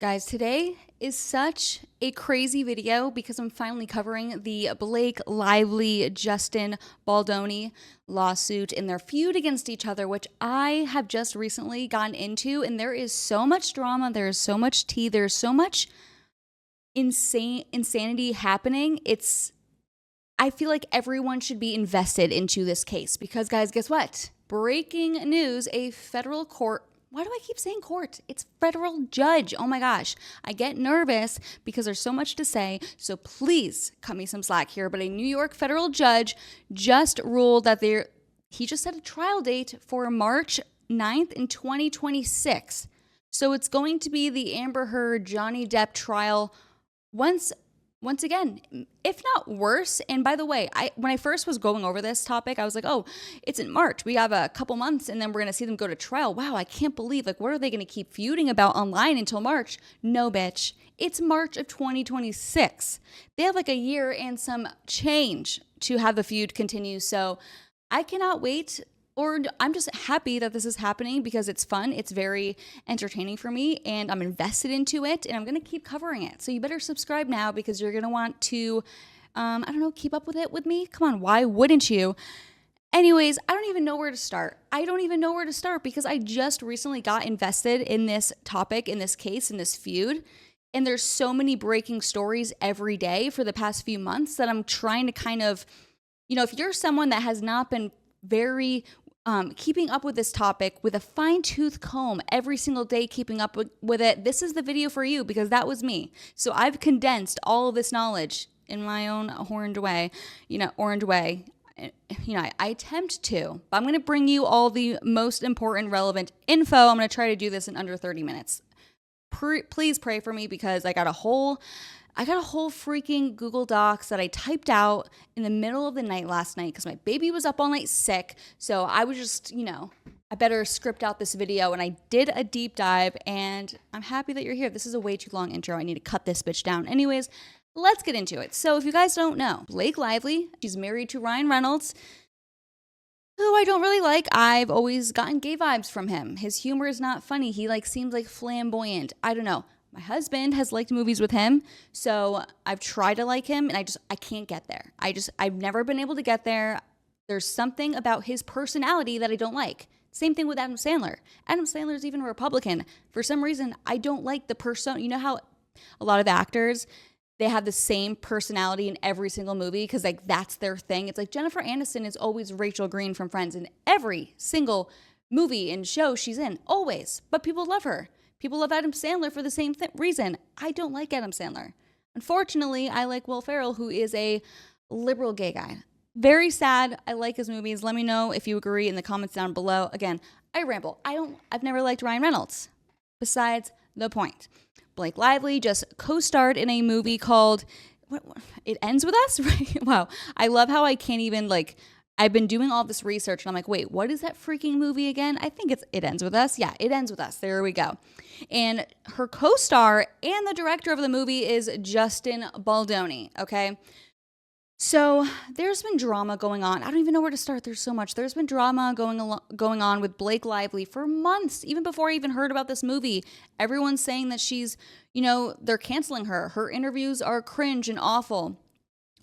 Guys, today is such a crazy video because I'm finally covering the Blake Lively Justin Baldoni lawsuit and their feud against each other, which I have just recently gotten into. And there is so much drama, there is so much tea, there's so much insanity happening. I feel like everyone should be invested into this case because, guys, guess what? Breaking news, a federal court. Why do I keep saying court? It's federal judge. Oh my gosh. I get nervous because there's so much to say. So please cut me some slack here. But a New York federal judge just ruled that he just set a trial date for March 9th in 2026. So it's going to be the Amber Heard Johnny Depp trial once again, if not worse. And by the way, when I first was going over this topic, I was like, oh, it's in March. We have a couple months and then we're going to see them go to trial. Wow, I can't believe, what are they going to keep feuding about online until March? No, bitch. It's March of 2026. They have like a year and some change to have the feud continue. So I cannot wait. Or I'm just happy that this is happening because it's fun. It's very entertaining for me and I'm invested into it and I'm going to keep covering it. So you better subscribe now because you're going to want to, keep up with it with me. Come on, why wouldn't you? Anyways, I don't even know where to start. Because I just recently got invested in this topic, in this case, in this feud. And there's so many breaking stories every day for the past few months that I'm trying to kind of, if you're someone that has not been very keeping up with this topic with a fine-tooth comb every single day, keeping up with it, this is the video for you because that was me. So I've condensed all of this knowledge in my own orange way. I attempt to, but I'm going to bring you all the most important, relevant info. I'm going to try to do this in under 30 minutes. Please pray for me because I got a whole freaking Google Docs that I typed out in the middle of the night last night because my baby was up all night sick. So I was just, I better script out this video. And I did a deep dive and I'm happy that you're here. This is a way too long intro. I need to cut this bitch down. Anyways, let's get into it. So if you guys don't know, Blake Lively, she's married to Reynolds, who I don't really like. I've always gotten gay vibes from him. His humor is not funny. He seems like flamboyant. I don't know. My husband has liked movies with him, so I've tried to like him, and I can't get there. I've never been able to get there. There's something about his personality that I don't like. Same thing with Adam Sandler. Adam Sandler is even a Republican. For some reason, I don't like the person. You know how a lot of actors, they have the same personality in every single movie because that's their thing. It's like Jennifer Aniston is always Rachel Green from Friends in every single movie and show she's in, always. But people love her. People love Adam Sandler for the same reason. I don't like Adam Sandler. Unfortunately, I like Will Ferrell, who is a liberal gay guy. Very sad. I like his movies. Let me know if you agree in the comments down below. Again, I ramble. I've never liked Ryan Reynolds. Besides the point. Blake Lively just co-starred in a movie called It Ends With Us? Right? Wow. I love how I can't even I've been doing all this research and I'm like, wait, what is that freaking movie again? I think It Ends With Us. Yeah, It Ends With Us. There we go. And her co-star and the director of the movie is Justin Baldoni, okay? So there's been drama going on. I don't even know where to start. There's so much. There's been drama going on with Blake Lively for months, even before I even heard about this movie. Everyone's saying that she's, they're canceling her. Her interviews are cringe and awful.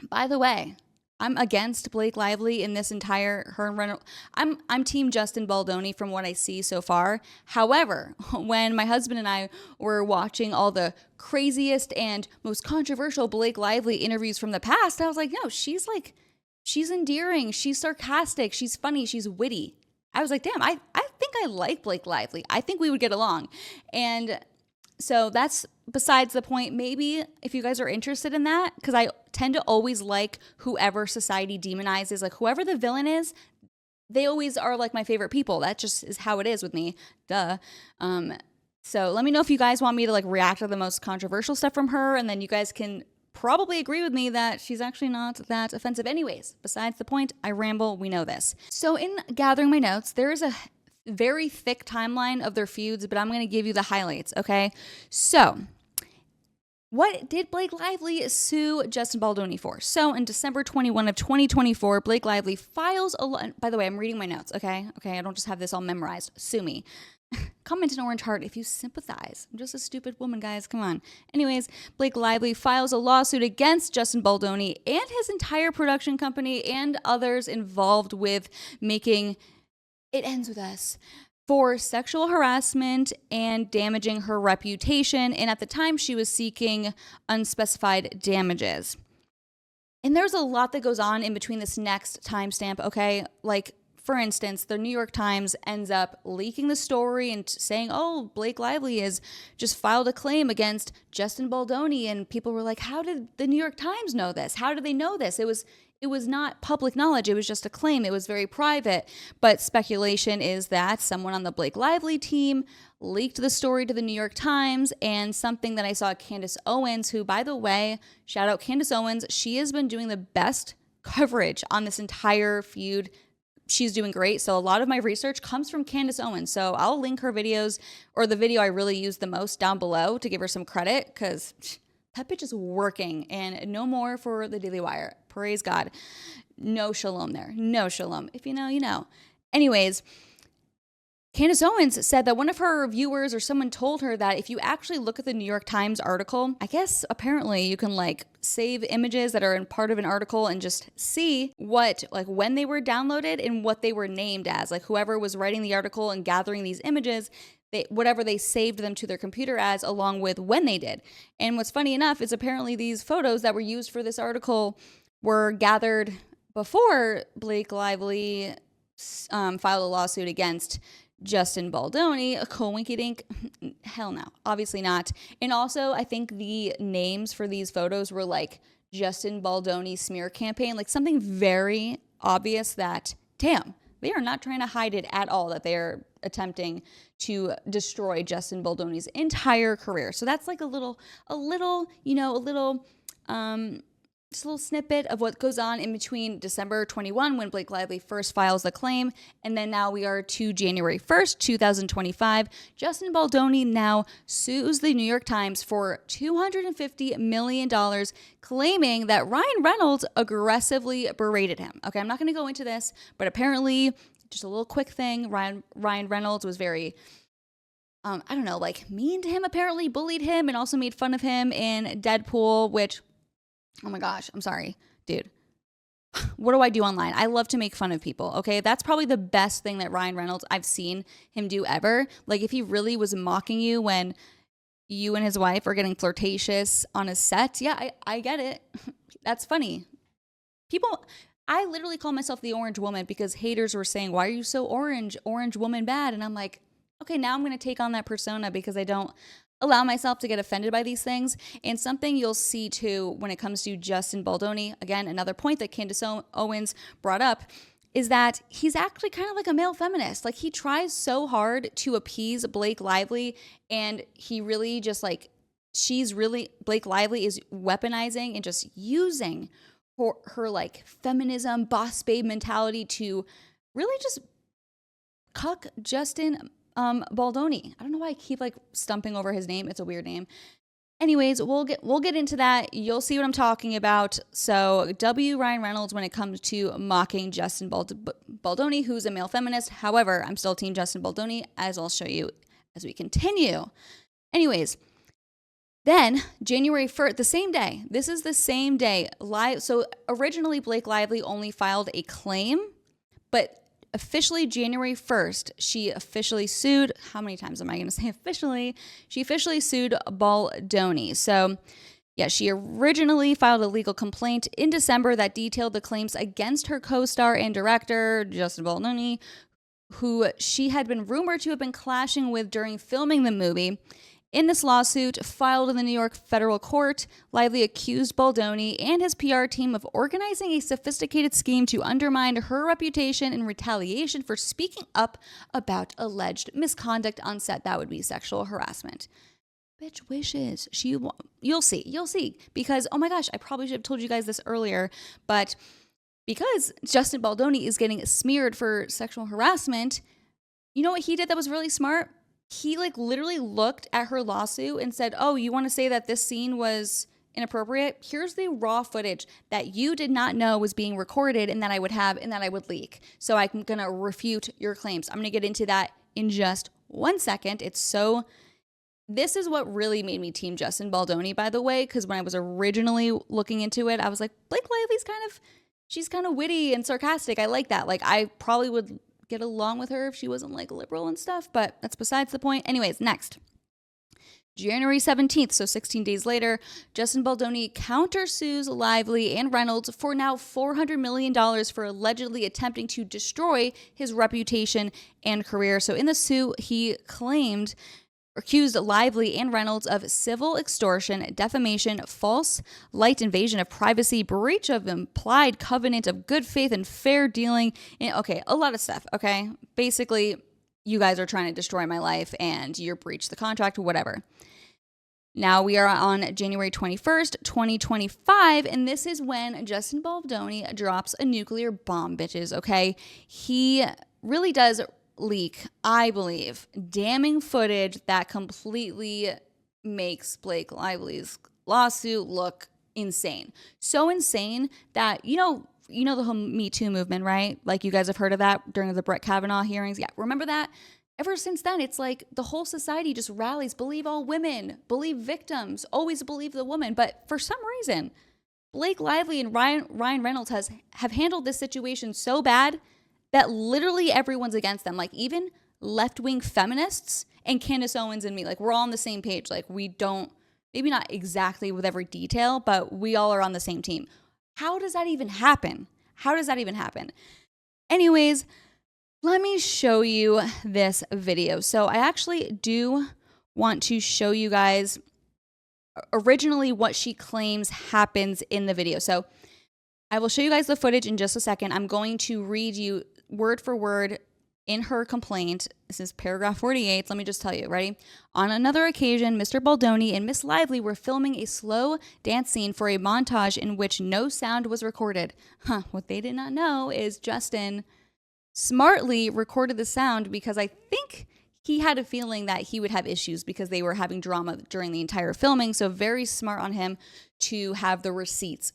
By the way, I'm against Blake Lively in this entire her and Reynolds. I'm team Justin Baldoni from what I see so far. However, when my husband and I were watching all the craziest and most controversial Blake Lively interviews from the past, I was like, no, she's endearing, she's sarcastic, she's funny, she's witty. I was like, damn, I think I like Blake Lively. I think we would get along. And so that's besides the point. Maybe if you guys are interested in that, because I tend to always like whoever society demonizes, whoever the villain is, they always are my favorite people. That just is how it is with me. Duh. So let me know if you guys want me to react to the most controversial stuff from her, and then you guys can probably agree with me that she's actually not that offensive. Anyways, besides the point, I ramble. We know this. So in gathering my notes, there is a very thick timeline of their feuds, but I'm going to give you the highlights, okay? So, what did Blake Lively sue Justin Baldoni for? So, in December 21 of 2024, Blake Lively files by the way, I'm reading my notes, okay? Okay, I don't just have this all memorized. Sue me. Comment an orange heart if you sympathize. I'm just a stupid woman, guys. Come on. Anyways, Blake Lively files a lawsuit against Justin Baldoni and his entire production company and others involved with making It Ends With Us for sexual harassment and damaging her reputation. And at the time, she was seeking unspecified damages. And there's a lot that goes on in between this next timestamp, okay? Like, for instance, the New York Times ends up leaking the story and saying, oh, Blake Lively has just filed a claim against Justin Baldoni. And people were like, how did the New York Times know this? How did they know this? It was not public knowledge. It was just a claim. It was very private. But speculation is that someone on the Blake Lively team leaked the story to the New York Times, and something that I saw Candace Owens, who, by the way, shout out Candace Owens, she has been doing the best coverage on this entire feud. She's doing great. So a lot of my research comes from Candace Owens. So I'll link her videos, or the video I really use the most, down below to give her some credit, because that bitch is working. And no more for the Daily Wire. Praise God. No shalom there. No shalom. If you know, you know. Anyways, Candace Owens said that one of her viewers or someone told her that if you actually look at the New York Times article, I guess apparently you can like save images that are in part of an article and just see what, like when they were downloaded and what they were named as. Like whoever was writing the article and gathering these images, whatever they saved them to their computer as, along with when they did. And what's funny enough is apparently these photos that were used for this article were gathered before Blake Lively filed a lawsuit against Justin Baldoni. A coinkydink? Hell no. Obviously not. And also, I think the names for these photos were like Justin Baldoni smear campaign, like something very obvious that, damn, they are not trying to hide it at all, that they're attempting to destroy Justin Baldoni's entire career. So that's like a little just a little snippet of what goes on in between December 21, when Blake Lively first files the claim, and then now we are to January 1st, 2025. Justin Baldoni now sues the New York Times for $250 million, claiming that Ryan Reynolds aggressively berated him. Okay, I'm not going to go into this, but apparently, just a little quick thing, Ryan Reynolds was very mean to him, apparently, bullied him, and also made fun of him in Deadpool, which, oh my gosh, I'm sorry, dude. What do I do online? I love to make fun of people, okay? That's probably the best thing that Ryan Reynolds, I've seen him do ever. Like, if he really was mocking you when you and his wife are getting flirtatious on a set, yeah, I get it. That's funny. I literally call myself the orange woman because haters were saying, why are you so orange woman bad? And I'm like, okay, now I'm going to take on that persona because I don't allow myself to get offended by these things. And something you'll see too when it comes to Justin Baldoni, again, another point that Candace Owens brought up, is that he's actually kind of like a male feminist. Like, he tries so hard to appease Blake Lively, and he really just like, Blake Lively is weaponizing and just using her like feminism, boss babe mentality to really just cuck Justin Baldoni. I don't know why I keep like stumping over his name. It's a weird name. Anyways, we'll get into that. You'll see what I'm talking about. So Ryan Reynolds when it comes to mocking Justin Baldoni, who's a male feminist. However, I'm still team Justin Baldoni, as I'll show you as we continue. Anyways, then January 1st, the same day. This is the same day. So originally Blake Lively only filed a claim, but officially January 1st, she officially sued. How many times am I going to say officially? She officially sued Baldoni. So yeah, she originally filed a legal complaint in December that detailed the claims against her co-star and director, Justin Baldoni, who she had been rumored to have been clashing with during filming the movie. In this lawsuit, filed in the New York federal court, Lively accused Baldoni and his PR team of organizing a sophisticated scheme to undermine her reputation in retaliation for speaking up about alleged misconduct on set. That would be sexual harassment. Bitch wishes. You'll see. Because, oh my gosh, I probably should have told you guys this earlier, but because Justin Baldoni is getting smeared for sexual harassment, you know what he did that was really smart? He like literally looked at her lawsuit and said, oh, you want to say that this scene was inappropriate? Here's the raw footage that you did not know was being recorded and that I would have and that I would leak. So I'm going to refute your claims. I'm going to get into that in just 1 second. This is what really made me team Justin Baldoni, by the way, because when I was originally looking into it, I was like, Blake Lively's she's kind of witty and sarcastic. I like that. Like, I probably would get along with her if she wasn't like liberal and stuff, but that's besides the point. Anyways, next. January 17th, so 16 days later, Justin Baldoni countersues Lively and Reynolds for now $400 million for allegedly attempting to destroy his reputation and career. So in the suit, he accused Lively and Reynolds of civil extortion, defamation, false light invasion of privacy, breach of implied covenant of good faith and fair dealing. And, okay, a lot of stuff, okay? Basically, you guys are trying to destroy my life and you're breached the contract, whatever. Now we are on January 21st, 2025, and this is when Justin Baldoni drops a nuclear bomb, bitches, okay? He really does leak, I believe, damning footage that completely makes Blake Lively's lawsuit look insane. So insane that, you know the whole Me Too movement, right? Like, you guys have heard of that during the Brett Kavanaugh hearings. Yeah, remember that? Ever since then, it's like the whole society just rallies, believe all women, believe victims, always believe the woman. But for some reason, Blake Lively and Ryan Reynolds have handled this situation so bad that literally everyone's against them. Like, even left-wing feminists and Candace Owens and me, like, we're all on the same page. Like, we don't, maybe not exactly with every detail, but we all are on the same team. How does that even happen? Anyways, let me show you this video. So I actually do want to show you guys originally what she claims happens in the video. So I will show you guys the footage in just a second. I'm going to read you word for word in her complaint. This is paragraph 48. Let me just tell you, ready? On another occasion, Mr. Baldoni and Miss Lively were filming a slow dance scene for a montage in which no sound was recorded. What they did not know is Justin smartly recorded the sound because I think he had a feeling that he would have issues because they were having drama during the entire filming. So very smart on him to have the receipts.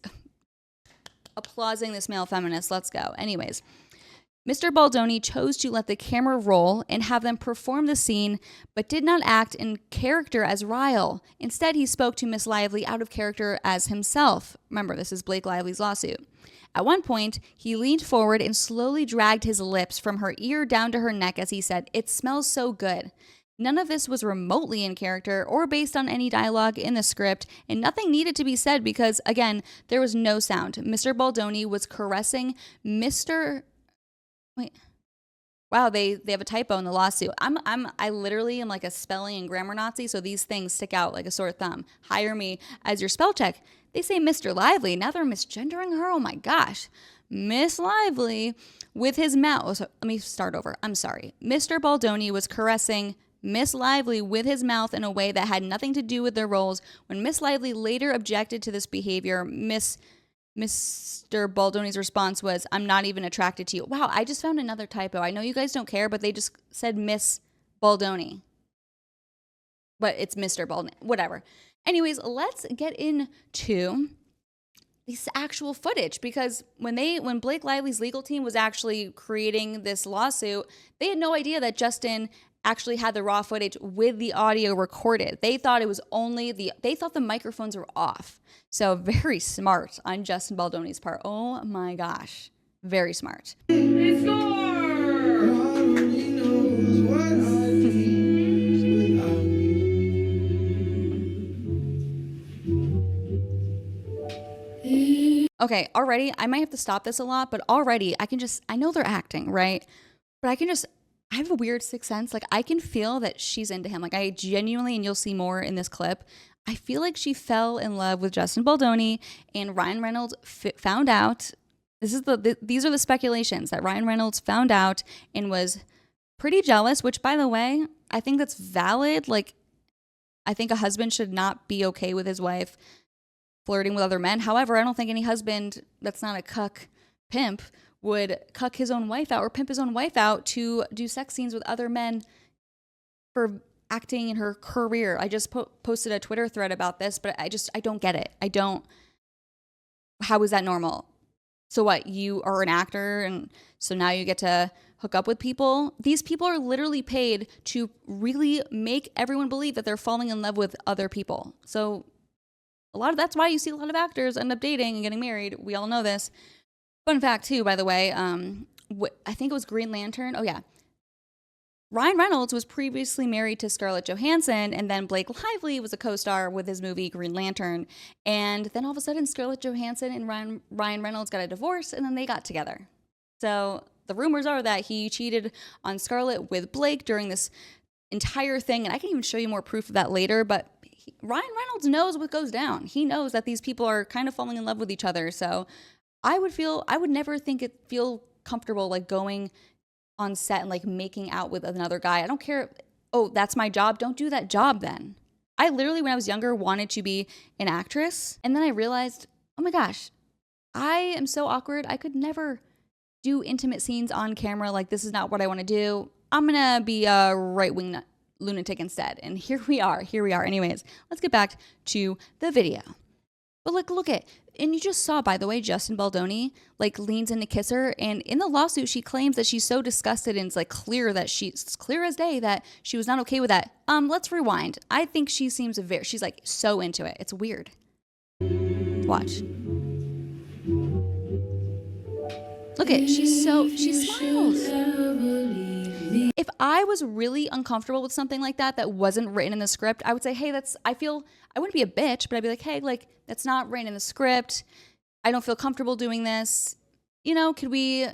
Applauding this male feminist. Let's go. Anyways, Mr. Baldoni chose to let the camera roll and have them perform the scene, but did not act in character as Ryle. Instead, he spoke to Miss Lively out of character as himself. Remember, this is Blake Lively's lawsuit. At one point, he leaned forward and slowly dragged his lips from her ear down to her neck as he said, "It smells so good." None of this was remotely in character or based on any dialogue in the script, and nothing needed to be said because, again, there was no sound. Mr. Baldoni was caressing Mr. Wait. Wow, they have a typo in the lawsuit. I literally am like a spelling and grammar Nazi, so these things stick out like a sore thumb. Hire me as your spell check. They say Mr. Lively. Now they're misgendering her. Oh my gosh. Miss Lively with his mouth. So let me start over. I'm sorry. Mr. Baldoni was caressing Miss Lively with his mouth in a way that had nothing to do with their roles. When Miss Lively later objected to this behavior, Mr. Baldoni's response was, "I'm not even attracted to you." Wow, I just found another typo. I know you guys don't care, but they just said Miss Baldoni. But it's Mr. Baldoni. Whatever. Anyways, let's get into this actual footage because when Blake Lively's legal team was actually creating this lawsuit, they had no idea that Justin actually had the raw footage with the audio recorded. They thought it was only they thought the microphones were off. So very smart on Justin Baldoni's part. Oh my gosh. Very smart. Okay, already, I might have to stop this a lot, but already I know they're acting, right? But I have a weird sixth sense. Like, I can feel that she's into him. Like, I genuinely, and you'll see more in this clip, I feel like she fell in love with Justin Baldoni and Ryan Reynolds found out. These are the speculations that Ryan Reynolds found out and was pretty jealous, which, by the way, I think that's valid. Like, I think a husband should not be okay with his wife flirting with other men. However, I don't think any husband that's not a cuck pimp would cuck his own wife out or pimp his own wife out to do sex scenes with other men for acting in her career. I just posted a Twitter thread about this, but I don't get it. How is that normal? So what, you are an actor and so now you get to hook up with people? These people are literally paid to really make everyone believe that they're falling in love with other people. So that's why you see a lot of actors end up dating and getting married. We all know this. Fun fact too, by the way, I think it was Green Lantern. Oh yeah. Ryan Reynolds was previously married to Scarlett Johansson, and then Blake Lively was a co-star with his movie Green Lantern. And then all of a sudden, Scarlett Johansson and Ryan Reynolds got a divorce, and then they got together. So the rumors are that he cheated on Scarlett with Blake during this entire thing, and I can even show you more proof of that later, but Ryan Reynolds knows what goes down. He knows that these people are kind of falling in love with each other. So I would never feel comfortable like going on set and like making out with another guy. I don't care. Oh, that's my job. Don't do that job then. I literally, when I was younger, wanted to be an actress. And then I realized, oh my gosh, I am so awkward. I could never do intimate scenes on camera. Like, this is not what I want to do. I'm going to be a right-wing lunatic instead. And here we are. Anyways, let's get back to the video. But like, look at, and you just saw, by the way, Justin Baldoni like leans in to kiss her, and in the lawsuit she claims that she's so disgusted, and it's like it's clear as day that she was not okay with that. Let's rewind. I think she's like so into it. It's weird. Watch. Look at, she smiles. If I was really uncomfortable with something like that wasn't written in the script, I would say, hey, I wouldn't be a bitch, but I'd be like, hey, like, that's not written in the script. I don't feel comfortable doing this. You know, could we,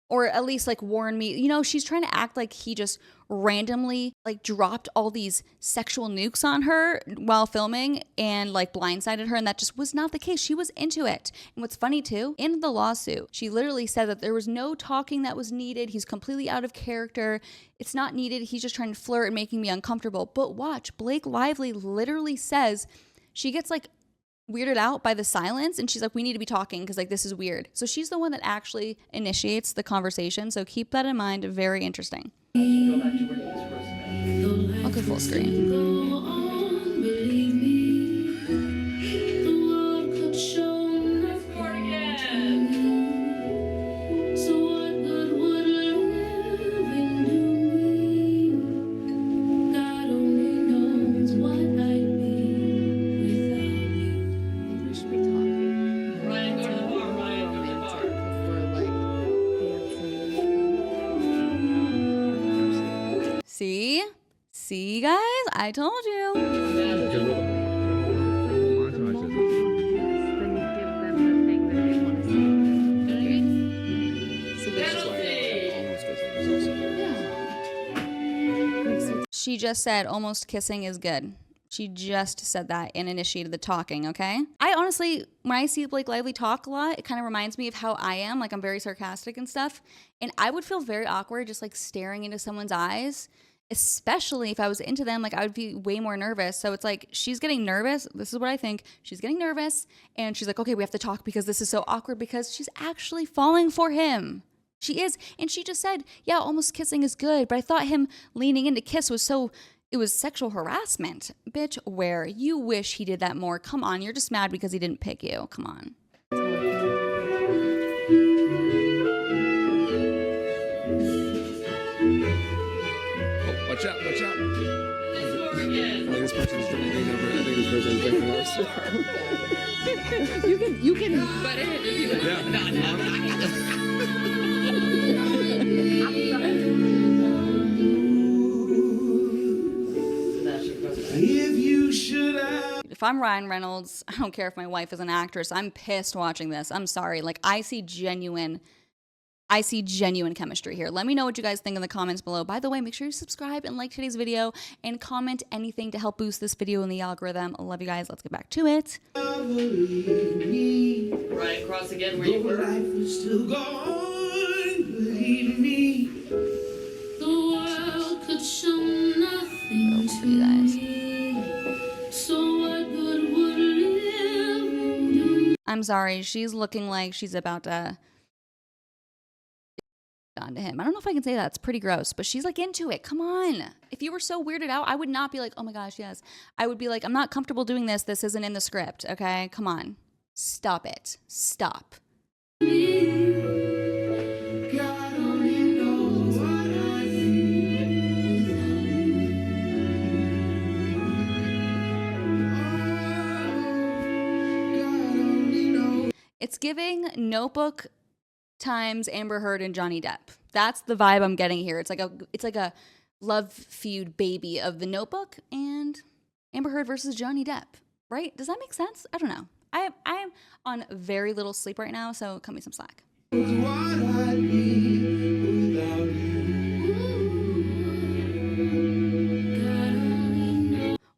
or at least like warn me, you know, she's trying to act like he just randomly like dropped all these sexual nukes on her while filming and like blindsided her. And that just was not the case. She was into it. And what's funny too, in the lawsuit, she literally said that there was no talking that was needed. He's completely out of character. It's not needed. He's just trying to flirt and making me uncomfortable. But watch, Blake Lively literally says she gets like weirded out by the silence and she's like, we need to be talking because like this is weird. So she's the one that actually initiates the conversation. So keep that in mind. Very interesting. I'll go full screen. See, guys? I told you. She just said almost kissing is good. She just said that and initiated the talking, okay? I honestly, when I see Blake Lively talk a lot, it kind of reminds me of how I am. Like, I'm very sarcastic and stuff. And I would feel very awkward just like staring into someone's eyes, especially if I was into them. Like, I would be way more nervous. So it's like she's getting nervous. This is what I think. She's getting nervous and she's like, okay, we have to talk because this is so awkward, because she's actually falling for him. She is. And she just said, yeah, almost kissing is good, but I thought him leaning in to kiss was it was sexual harassment. Bitch, where? You wish he did that more. Come on, you're just mad because he didn't pick you. Come on. Watch out, watch out. This person is drinking over. I think this person is drinking ours. You can butt in if you want. If I'm Ryan Reynolds, I don't care if my wife is an actress. I'm pissed watching this. I'm sorry. Like, I see genuine chemistry here. Let me know what you guys think in the comments below. By the way, make sure you subscribe and like today's video and comment anything to help boost this video in the algorithm. I love you guys. Let's get back to it. Right across again where you were. Life is still going, believe me. The world could show nothing to you guys. me. So what good would living do? I'm sorry. She's looking like she's about to onto him. I don't know if I can say that. It's pretty gross, but she's like into it. Come on. If you were so weirded out, I would not be like, oh my gosh, yes. I would be like, I'm not comfortable doing this. This isn't in the script. Okay. Come on. Stop it. Stop. God only knows what I feel. It's giving Notebook times Amber Heard and Johnny Depp. That's the vibe I'm getting here. It's like a love feud baby of the Notebook and Amber Heard versus Johnny Depp. Right? Does that make sense? I don't know. I am on very little sleep right now, so cut me some slack.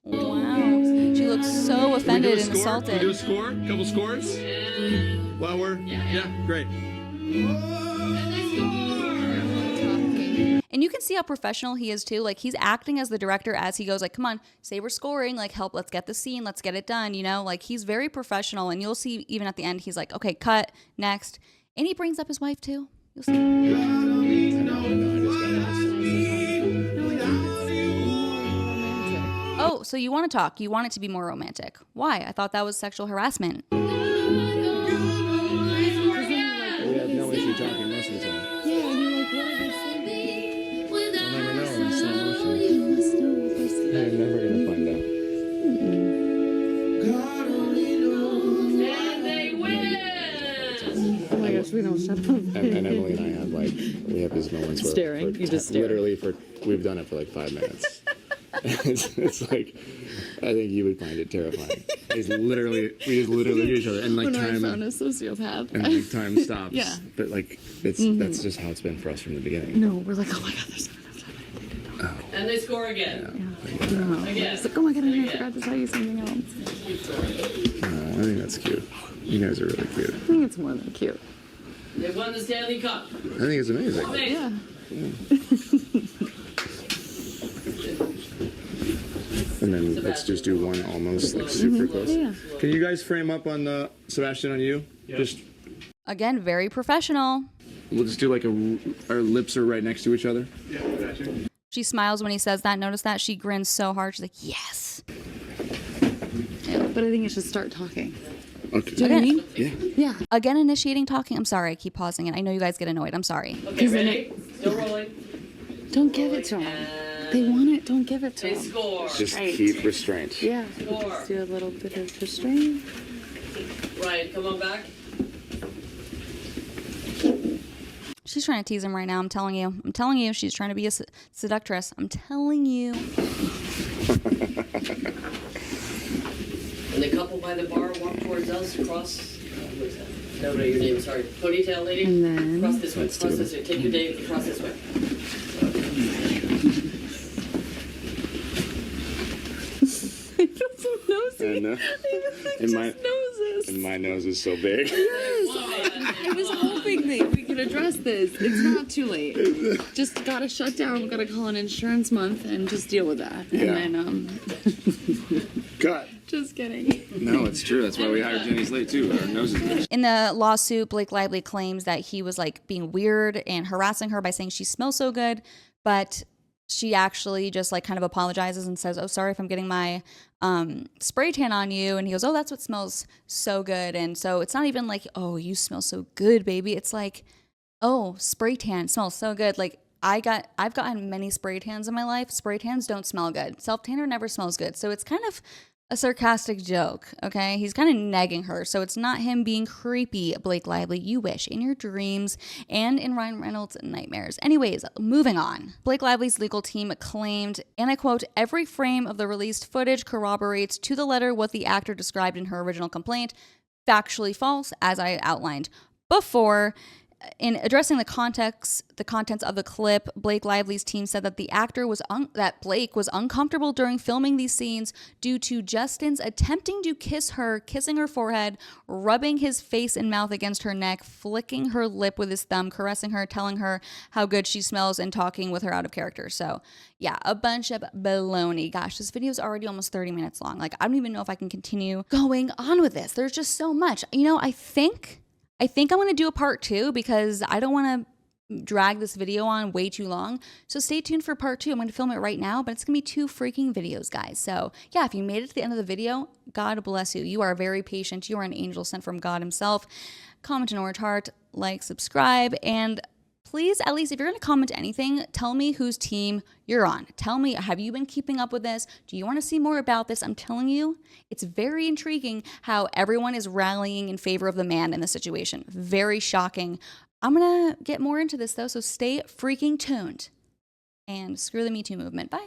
Wow. She looks so offended and assaulted. Can we do a score? Couple scores? While we're... Yeah, great. And you can see how professional he is too. Like, he's acting as the director as he goes, like, come on, say we're scoring, like, help, let's get the scene, let's get it done, you know? Like, he's very professional, and you'll see even at the end, he's like, okay, cut, next. And he brings up his wife too. You'll see. Oh, so you want to talk. You want it to be more romantic. Why? I thought that was sexual harassment. We have no issue talking most of the time. Yeah, and you're like, what are they saying? I'll never know in slow motion. I'm never gonna find out. God only knows. And they win! Oh my gosh, we don't shut up. And Emily and I have we have these moments where Staring. You just stare. We've done it for like 5 minutes. it's like, I think you would find it terrifying. We just literally look at each other and like When I time found a sociopath. and like time stops. Yeah. But like that's just how it's been for us from the beginning. No, we're like, oh my god, there's not enough time. And they score again. No. Again. It's like, oh my god, I forgot to tell you something else. I think that's cute. You guys are really cute. I think it's more than cute. They won the Stanley Cup. I think it's amazing. Amazing. Yeah. And then let's just do one almost like super close. Yeah. Can you guys frame up on Sebastian on you? Yeah. Just Again, very professional. we'll just do like our lips are right next to each other. Yeah, gotcha. She smiles when he says that. Notice that? She grins so hard. She's like, yes. But I think it should start talking. Okay. Do you know what I mean? Yeah. Yeah. Again, initiating talking. I'm sorry. I keep pausing it. I know you guys get annoyed. I'm sorry. Okay, ready? Still rolling. Don't give it to them. They want it. Don't give it to They them. score. Just Right. keep restraint. Yeah. Score. Just do a little bit of restraint. Right, come on back. She's trying to tease him right now. I'm telling you. I'm telling you. She's trying to be a seductress. I'm telling you. And the couple by the bar walk towards us across. What is that? No, your name, sorry. Ponytail lady? And then- Cross this way. Cross this way. Take your day. Cross this way. So nosy. And, and my nose is so big. I was hoping that we could address this. It's not too late. Just gotta shut down. We gotta call an insurance month and just deal with that. Yeah. And then, Cut. just kidding. No, it's true. That's why we hired Jenny Slate too. Our noses big. In the lawsuit, Blake Lively claims that he was like being weird and harassing her by saying she smells so good, but she actually just like kind of apologizes and says, oh, sorry if I'm getting my spray tan on you. And he goes, oh, that's what smells so good. And so it's not even like, oh, you smell so good, baby. It's like, oh, spray tan smells so good. Like I've gotten many spray tans in my life. Spray tans don't smell good. Self tanner never smells good. So it's kind of a sarcastic joke, okay? He's kind of negging her, so it's not him being creepy, Blake Lively. You wish in your dreams and in Ryan Reynolds' nightmares. Anyways, moving on. Blake Lively's legal team claimed, and I quote, every frame of the released footage corroborates to the letter what the actor described in her original complaint. Factually false, as I outlined before. In addressing the contents of the clip, Blake Lively's team said that the actor that Blake was uncomfortable during filming these scenes due to Justin's attempting to kiss her, kissing her forehead, rubbing his face and mouth against her neck, flicking her lip with his thumb, caressing her, telling her how good she smells, and talking with her out of character. So, yeah, a bunch of baloney. Gosh, this video is already almost 30 minutes long. Like, I don't even know if I can continue going on with this. There's just so much. You know, I think I'm going to do a part 2 because I don't want to drag this video on way too long. So stay tuned for part 2. I'm going to film it right now, but it's going to be 2 freaking videos, guys. So yeah, if you made it to the end of the video, God bless you. You are very patient. You are an angel sent from God himself. Comment an orange heart, like, subscribe, and please, at least if you're going to comment anything, tell me whose team you're on. Tell me, have you been keeping up with this? Do you want to see more about this? I'm telling you, it's very intriguing how everyone is rallying in favor of the man in the situation. Very shocking. I'm going to get more into this, though, so stay freaking tuned. And screw the Me Too movement. Bye.